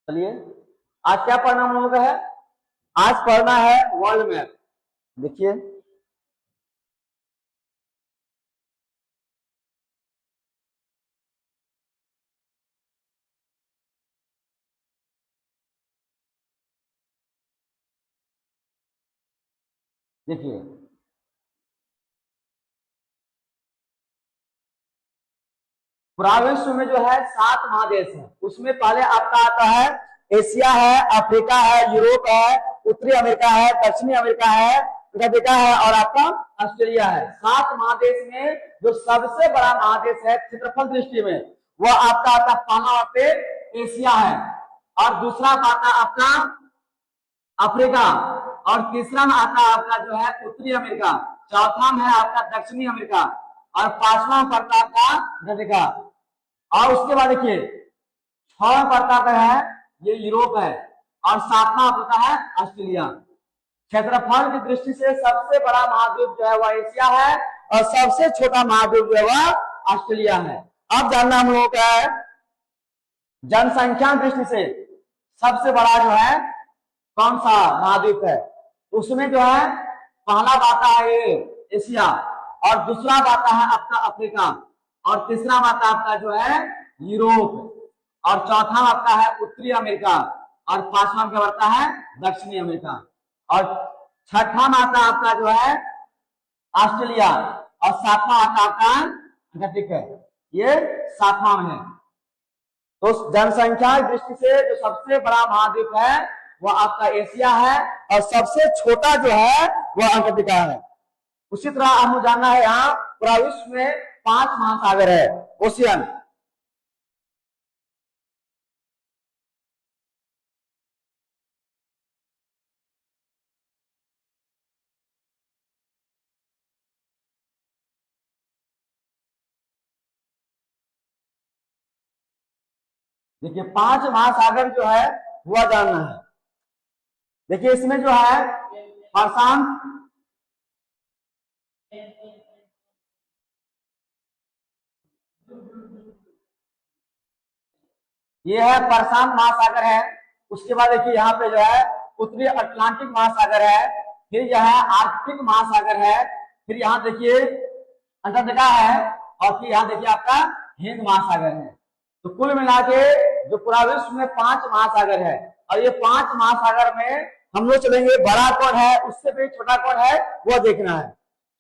चलिए आज क्या पढ़ना हम लोगों का है? आज पढ़ना है वर्ल्ड मैप। देखिए देखिए पूरा विश्व में जो है 7 महादेश है। उसमें पहले आपका आता है एशिया है, अफ्रीका है, यूरोप है, उत्तरी अमेरिका है, दक्षिणी अमेरिका है, अंटार्कटिका है और आपका ऑस्ट्रेलिया है। 7 महादेश में जो सबसे बड़ा महादेश है क्षेत्रफल दृष्टि में वो आपका आता पहला पे एशिया है और दूसरा आता आपका अफ्रीका और तीसरा में आता आपका जो है उत्तरी अमेरिका, चौथा में है आपका दक्षिणी अमेरिका और पांचवा पड़ता आपका अंटार्कटिका। और उसके बाद देखिए 6वां पड़ता है ये यूरोप है और 7वां पड़ता है ऑस्ट्रेलिया। क्षेत्रफल की दृष्टि से सबसे बड़ा महाद्वीप जो है वह एशिया है और सबसे छोटा महाद्वीप जो है वह ऑस्ट्रेलिया है। अब जानना हम लोगों का है जनसंख्या दृष्टि से सबसे बड़ा जो है कौन सा महाद्वीप है। उसमें जो है पहला आता है ये एशिया और दूसरा आता है आपका अफ्रीका और तीसरा आता आपका जो है यूरोप और चौथा आपका है उत्तरी अमेरिका और पांचवा क्या बढ़ता है दक्षिणी अमेरिका और छठा आता आपका जो है ऑस्ट्रेलिया और 7वां आता आपका अंटार्कटिका। ये 7वां में है। तो जनसंख्या की दृष्टि से जो सबसे बड़ा महाद्वीप है वह आपका एशिया है और सबसे छोटा जो है वह अंटार्कटिका है। उसी तरह हमें जानना है यहाँ पूरा विश्व में 5 महासागर है ओशियन। देखिए 5 महासागर जो है वह जानना है। देखिए इसमें जो है प्रशांत ये है प्रशांत महासागर है। उसके बाद देखिए यहाँ पे जो है उत्तरी अटलांटिक महासागर है, फिर जो है आर्कटिक महासागर है, फिर यहाँ देखिए अंटार्कटिका है और फिर यहाँ देखिए आपका हिंद महासागर है। तो कुल मिला के जो पूरा विश्व में 5 महासागर है और ये 5 महासागर में हम लोग चलेंगे बड़ा कौन है उससे भी छोटा कौन है वो देखना है।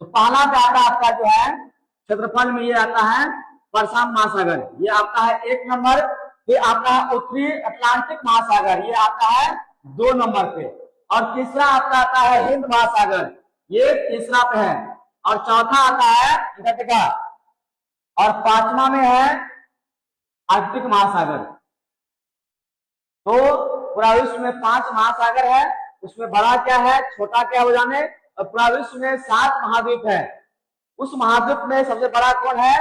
तो पहला पे आता आपका जो है क्षेत्रफल में ये आता है प्रशांत महासागर, ये आपका है 1 नंबर। फिर आपका है उत्तरी अटलांटिक महासागर, ये आता है 2 नंबर पे और तीसरा आपका आता है हिंद महासागर, ये तीसरा पे है और चौथा आता है अंटार्कटिका और 5वां में है आर्कटिक महासागर। तो पूरा विश्व में 5 महासागर है, उसमें बड़ा क्या है छोटा क्या हो जाने। और पूरा विश्व में 7 महाद्वीप है, उस महाद्वीप में सबसे बड़ा कौन है